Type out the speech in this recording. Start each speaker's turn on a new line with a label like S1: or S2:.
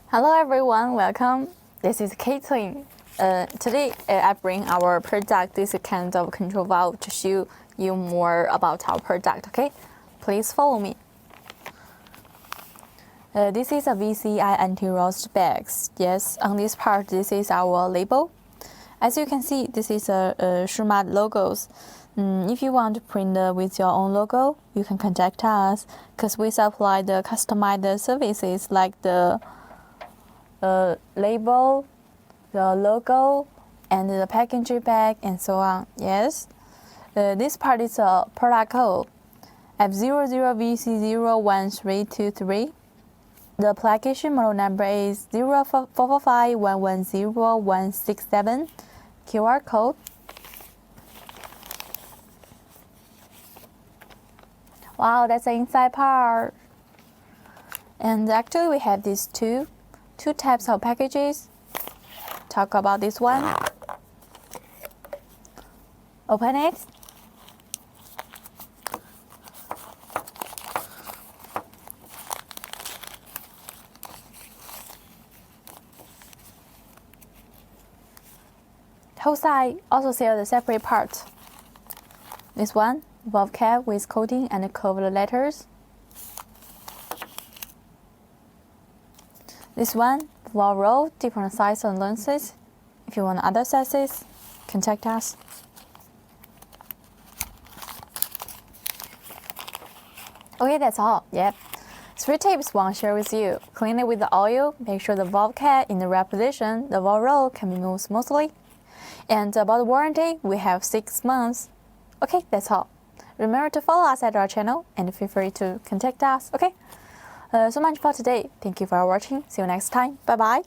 S1: Hello everyone, welcome. This is Caitlin. Today I bring our product, this kind of control valve, to show you more about our product. Okay, please follow me. This is a VCI anti-rust bags. Yes, on this part, this is our label. As you can see, this is a Shumatt logos. If you want to print with your own logo, you can contact us because we supply the customized services like the label, the logo, and the packaging bag, and so on. Yes, this part is a product code F00VC01323. The application model number is 0445110167. QR code. Wow, that's the inside part. And actually, we have these two types of packages. Talk about this one. Open it. Whole side also sell the separate part. This one, valve cap with coating and curved letters. This one, valve roll, different sizes and lengths. If you want other sizes, contact us. Okay, that's all. Yep. 3 tips I want to share with you. Clean it with the oil. Make sure the valve cap in the right position. The valve roll can be moved smoothly. And about the warranty, we have 6 months. Okay, that's all. Remember to follow us at our channel and feel free to contact us. Okay, so much for today. Thank you for watching. See you next time. Bye bye.